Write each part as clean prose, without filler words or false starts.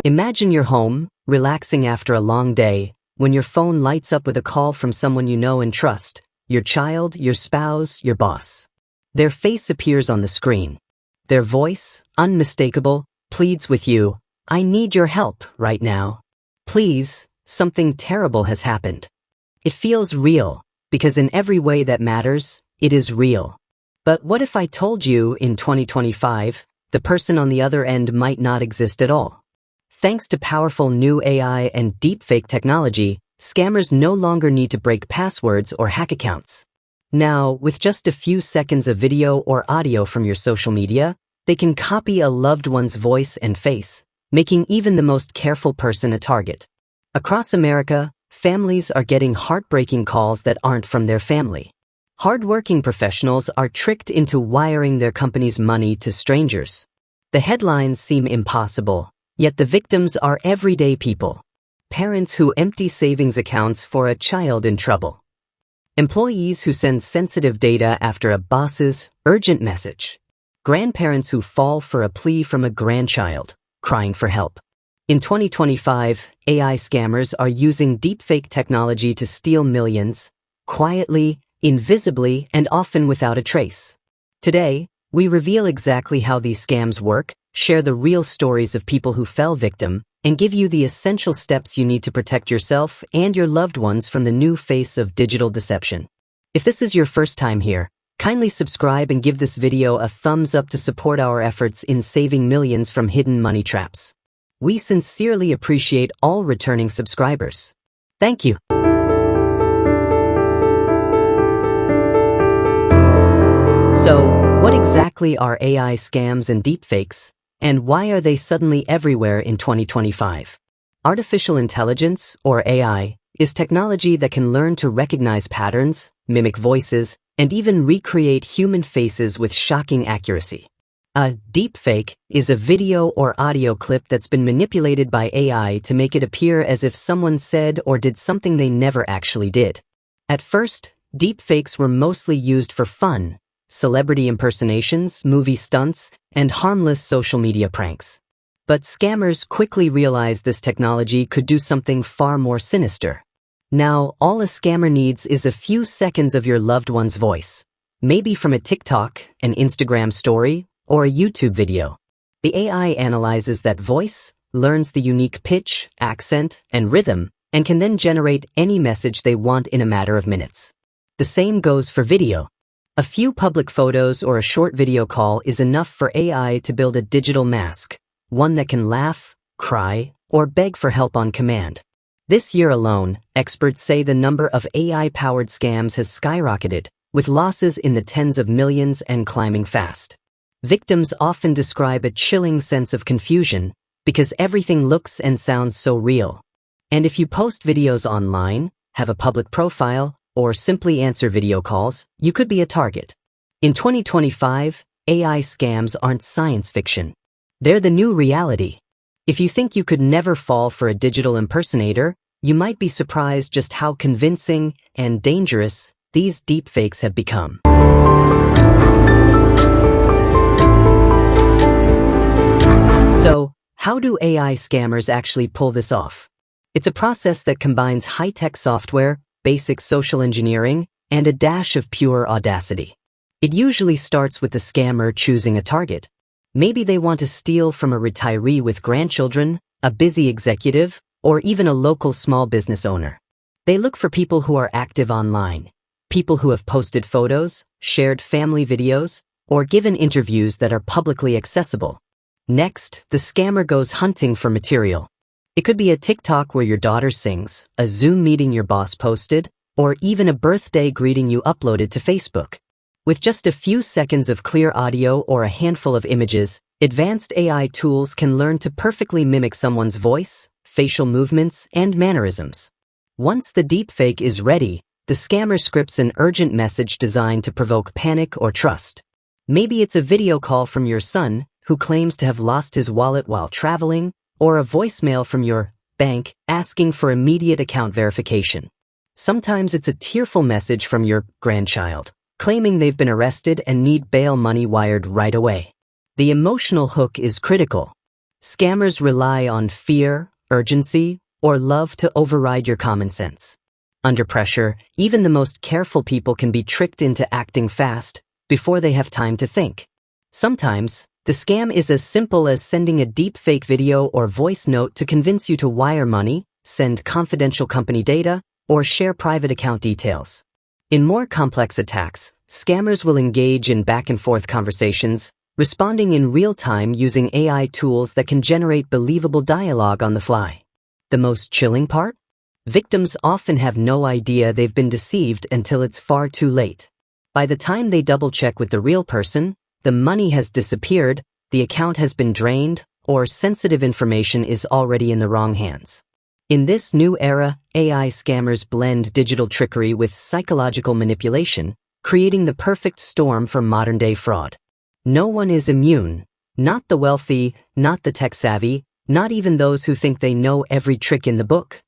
Imagine you're home, relaxing after a long day, when your phone lights up with a call from someone you know and trust, your child, your spouse, your boss. Their face appears on the screen. Their voice, unmistakable, pleads with you, "I need your help right now. Please, something terrible has happened." It feels real, because in every way that matters, it is real. But what if I told you, in 2025, the person on the other end might not exist at all? Thanks to powerful new AI and deepfake technology, scammers no longer need to break passwords or hack accounts. Now, with just a few seconds of video or audio from your social media, they can copy a loved one's voice and face, making even the most careful person a target. Across America, families are getting heartbreaking calls that aren't from their family. Hardworking professionals are tricked into wiring their company's money to strangers. The headlines seem impossible, yet the victims are everyday people. Parents who empty savings accounts for a child in trouble. Employees who send sensitive data after a boss's urgent message. Grandparents who fall for a plea from a grandchild, crying for help. In 2025, AI scammers are using deepfake technology to steal millions, quietly, invisibly, and often without a trace. Today, we reveal exactly how these scams work, share the real stories of people who fell victim, and give you the essential steps you need to protect yourself and your loved ones from the new face of digital deception. If this is your first time here, kindly subscribe and give this video a thumbs up to support our efforts in saving millions from hidden money traps. We sincerely appreciate all returning subscribers. Thank you. So, what exactly are AI scams and deepfakes, and why are they suddenly everywhere in 2025? Artificial intelligence, or AI, is technology that can learn to recognize patterns, mimic voices, and even recreate human faces with shocking accuracy. A deepfake is a video or audio clip that's been manipulated by AI to make it appear as if someone said or did something they never actually did. At first, deepfakes were mostly used for fun, celebrity impersonations, movie stunts, and harmless social media pranks. But scammers quickly realized this technology could do something far more sinister. Now, all a scammer needs is a few seconds of your loved one's voice, maybe from a TikTok, an Instagram story, or a YouTube video. The AI analyzes that voice, learns the unique pitch, accent, and rhythm, and can then generate any message they want in a matter of minutes. The same goes for video. A few public photos or a short video call is enough for AI to build a digital mask, one that can laugh, cry, or beg for help on command. This year alone, experts say the number of AI-powered scams has skyrocketed, with losses in the tens of millions and climbing fast. Victims often describe a chilling sense of confusion because everything looks and sounds so real. And if you post videos online, have a public profile, or simply answer video calls, you could be a target. In 2025, AI scams aren't science fiction. They're the new reality. If you think you could never fall for a digital impersonator, you might be surprised just how convincing and dangerous these deepfakes have become. So, how do AI scammers actually pull this off? It's a process that combines high-tech software, basic social engineering, and a dash of pure audacity. It usually starts with the scammer choosing a target. Maybe they want to steal from a retiree with grandchildren, a busy executive, or even a local small business owner. They look for people who are active online, people who have posted photos, shared family videos, or given interviews that are publicly accessible. Next, the scammer goes hunting for material. It could be a TikTok where your daughter sings, a Zoom meeting your boss posted, or even a birthday greeting you uploaded to Facebook. With just a few seconds of clear audio or a handful of images, advanced AI tools can learn to perfectly mimic someone's voice, facial movements, and mannerisms. Once the deepfake is ready, the scammer scripts an urgent message designed to provoke panic or trust. Maybe it's a video call from your son, who claims to have lost his wallet while traveling, or a voicemail from your bank asking for immediate account verification. Sometimes it's a tearful message from your grandchild, claiming they've been arrested and need bail money wired right away. The emotional hook is critical. Scammers rely on fear, urgency, or love to override your common sense. Under pressure, even the most careful people can be tricked into acting fast before they have time to think. Sometimes, the scam is as simple as sending a deepfake video or voice note to convince you to wire money, send confidential company data, or share private account details. In more complex attacks, scammers will engage in back-and-forth conversations, responding in real time using AI tools that can generate believable dialogue on the fly. The most chilling part? Victims often have no idea they've been deceived until it's far too late. By the time they double-check with the real person, the money has disappeared, the account has been drained, or sensitive information is already in the wrong hands. In this new era, AI scammers blend digital trickery with psychological manipulation, creating the perfect storm for modern-day fraud. No one is immune, not the wealthy, not the tech-savvy, not even those who think they know every trick in the book.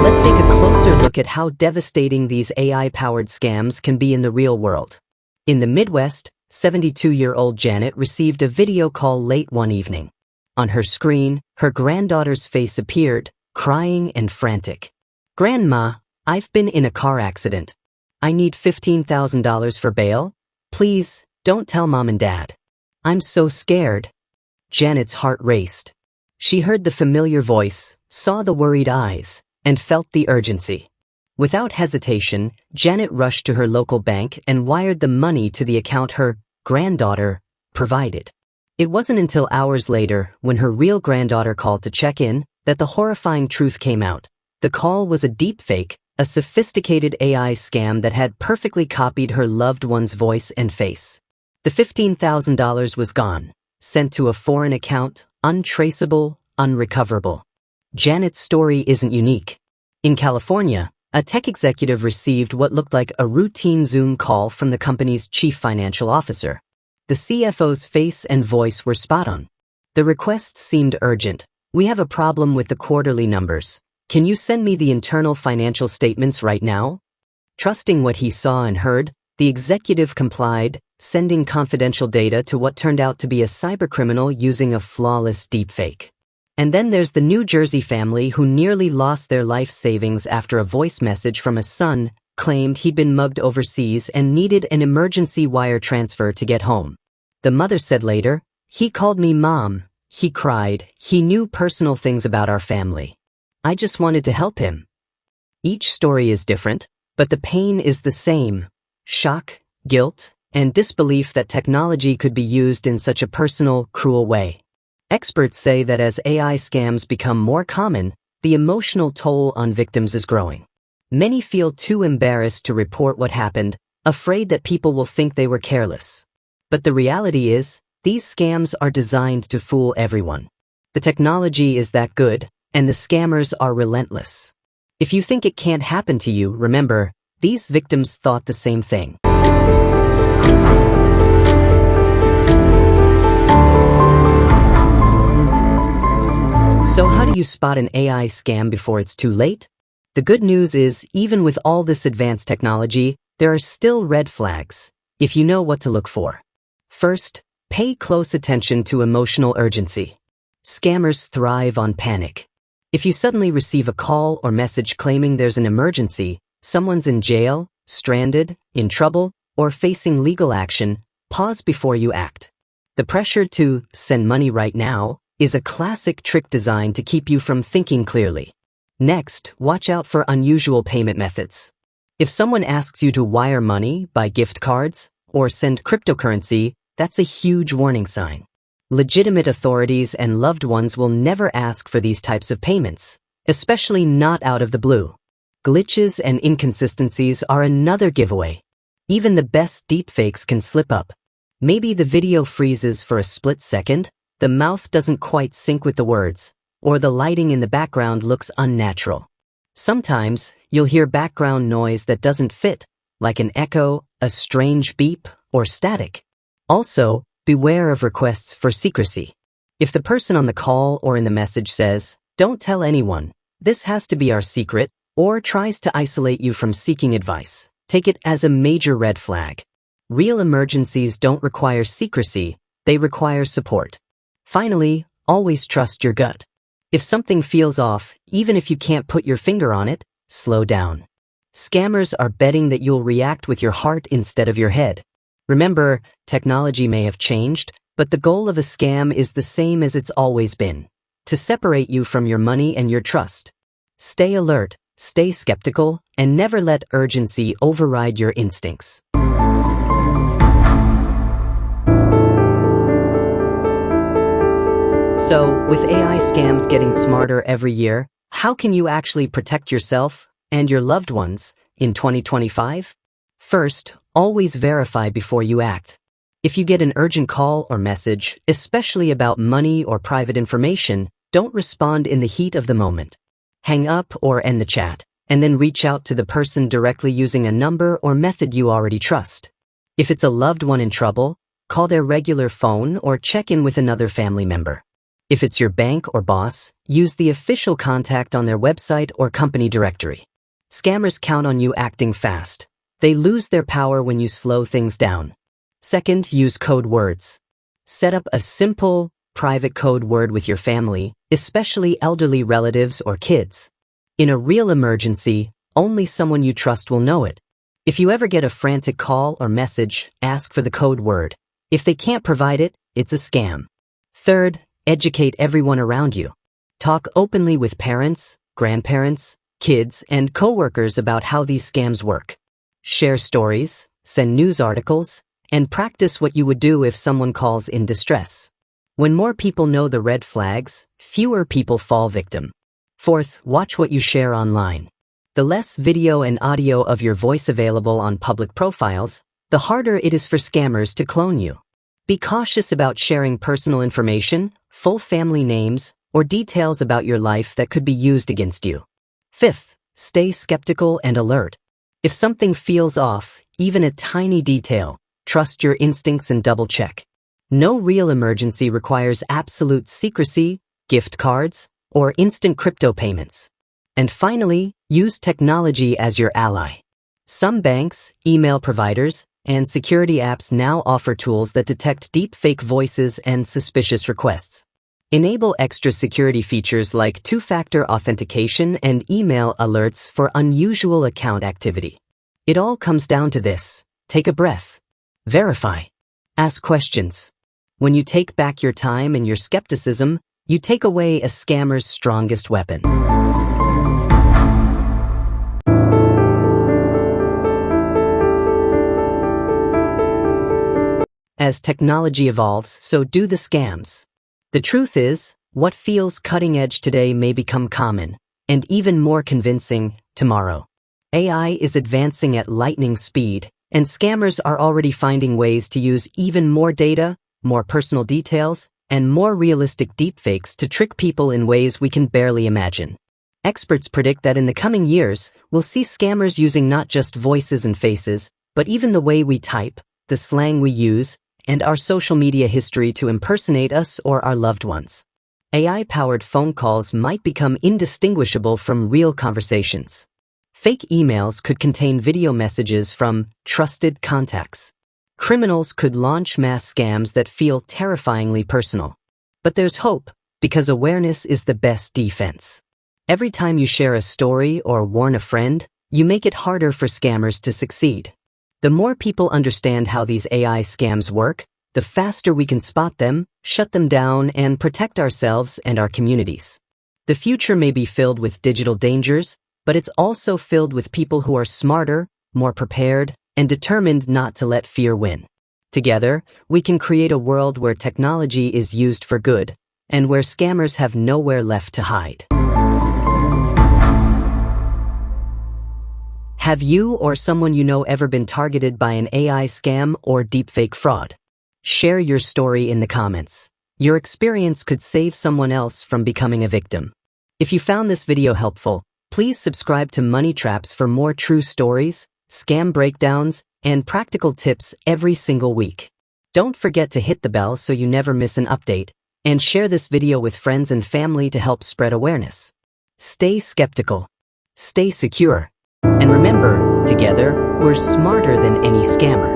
Let's take a closer look at how devastating these AI-powered scams can be in the real world. In the Midwest, 72-year-old Janet received a video call late one evening. On her screen, her granddaughter's face appeared, crying and frantic. "Grandma, I've been in a car accident. I need $15,000 for bail. Please, don't tell Mom and Dad. I'm so scared." Janet's heart raced. She heard the familiar voice, saw the worried eyes, and felt the urgency. Without hesitation, Janet rushed to her local bank and wired the money to the account her granddaughter provided. It wasn't until hours later, when her real granddaughter called to check in, that the horrifying truth came out. The call was a deepfake, a sophisticated AI scam that had perfectly copied her loved one's voice and face. The $15,000 was gone, sent to a foreign account, untraceable, unrecoverable. Janet's story isn't unique. In California, a tech executive received what looked like a routine Zoom call from the company's chief financial officer. The CFO's face and voice were spot on. The request seemed urgent. "We have a problem with the quarterly numbers. Can you send me the internal financial statements right now?" Trusting what he saw and heard, the executive complied, sending confidential data to what turned out to be a cybercriminal using a flawless deepfake. And then there's the New Jersey family who nearly lost their life savings after a voice message from a son claimed he'd been mugged overseas and needed an emergency wire transfer to get home. The mother said later, "He called me Mom. He cried. He knew personal things about our family. I just wanted to help him." Each story is different, but the pain is the same: shock, guilt, and disbelief that technology could be used in such a personal, cruel way. Experts say that as AI scams become more common, the emotional toll on victims is growing. Many feel too embarrassed to report what happened, afraid that people will think they were careless. But the reality is, these scams are designed to fool everyone. The technology is that good, and the scammers are relentless. If you think it can't happen to you, remember, these victims thought the same thing. So how do you spot an AI scam before it's too late? The good news is, even with all this advanced technology, there are still red flags, if you know what to look for. First, pay close attention to emotional urgency. Scammers thrive on panic. If you suddenly receive a call or message claiming there's an emergency, someone's in jail, stranded, in trouble, or facing legal action, pause before you act. The pressure to send money right now is a classic trick designed to keep you from thinking clearly. Next, watch out for unusual payment methods. If someone asks you to wire money, buy gift cards, or send cryptocurrency, that's a huge warning sign. Legitimate authorities and loved ones will never ask for these types of payments, especially not out of the blue. Glitches and inconsistencies are another giveaway. Even the best deepfakes can slip up. Maybe the video freezes for a split second, the mouth doesn't quite sync with the words, or the lighting in the background looks unnatural. Sometimes, you'll hear background noise that doesn't fit, like an echo, a strange beep, or static. Also, beware of requests for secrecy. If the person on the call or in the message says, "Don't tell anyone, this has to be our secret," or tries to isolate you from seeking advice, take it as a major red flag. Real emergencies don't require secrecy, they require support. Finally, always trust your gut. If something feels off, even if you can't put your finger on it, slow down. Scammers are betting that you'll react with your heart instead of your head. Remember, technology may have changed, but the goal of a scam is the same as it's always been: to separate you from your money and your trust. Stay alert, stay skeptical, and never let urgency override your instincts. So, with AI scams getting smarter every year, how can you actually protect yourself and your loved ones in 2025? First, always verify before you act. If you get an urgent call or message, especially about money or private information, don't respond in the heat of the moment. Hang up or end the chat, and then reach out to the person directly using a number or method you already trust. If it's a loved one in trouble, call their regular phone or check in with another family member. If it's your bank or boss, use the official contact on their website or company directory. Scammers count on you acting fast. They lose their power when you slow things down. Second, use code words. Set up a simple, private code word with your family, especially elderly relatives or kids. In a real emergency, only someone you trust will know it. If you ever get a frantic call or message, ask for the code word. If they can't provide it, it's a scam. Third, educate everyone around you. Talk openly with parents, grandparents, kids, and coworkers about how these scams work. Share stories, send news articles, and practice what you would do if someone calls in distress. When more people know the red flags, fewer people fall victim. Fourth, watch what you share online. The less video and audio of your voice available on public profiles, the harder it is for scammers to clone you. Be cautious about sharing personal information, full family names, or details about your life that could be used against you. Fifth, stay skeptical and alert. If something feels off, even a tiny detail, trust your instincts and double-check. No real emergency requires absolute secrecy, gift cards, or instant crypto payments. And finally, use technology as your ally. Some banks, email providers, and security apps now offer tools that detect deepfake voices and suspicious requests. Enable extra security features like two-factor authentication and email alerts for unusual account activity. It all comes down to this: take a breath. Verify. Ask questions. When you take back your time and your skepticism, you take away a scammer's strongest weapon. As technology evolves, so do the scams. The truth is, what feels cutting edge today may become common, and even more convincing, tomorrow. AI is advancing at lightning speed, and scammers are already finding ways to use even more data, more personal details, and more realistic deepfakes to trick people in ways we can barely imagine. Experts predict that in the coming years, we'll see scammers using not just voices and faces, but even the way we type, the slang we use, and our social media history to impersonate us or our loved ones. AI-powered phone calls might become indistinguishable from real conversations. Fake emails could contain video messages from trusted contacts. Criminals could launch mass scams that feel terrifyingly personal. But there's hope, because awareness is the best defense. Every time you share a story or warn a friend, you make it harder for scammers to succeed. The more people understand how these AI scams work, the faster we can spot them, shut them down, and protect ourselves and our communities. The future may be filled with digital dangers, but it's also filled with people who are smarter, more prepared, and determined not to let fear win. Together, we can create a world where technology is used for good, and where scammers have nowhere left to hide. Have you or someone you know ever been targeted by an AI scam or deepfake fraud? Share your story in the comments. Your experience could save someone else from becoming a victim. If you found this video helpful, please subscribe to Money Traps for more true stories, scam breakdowns, and practical tips every single week. Don't forget to hit the bell so you never miss an update, and share this video with friends and family to help spread awareness. Stay skeptical. Stay secure. And remember, together, we're smarter than any scammer.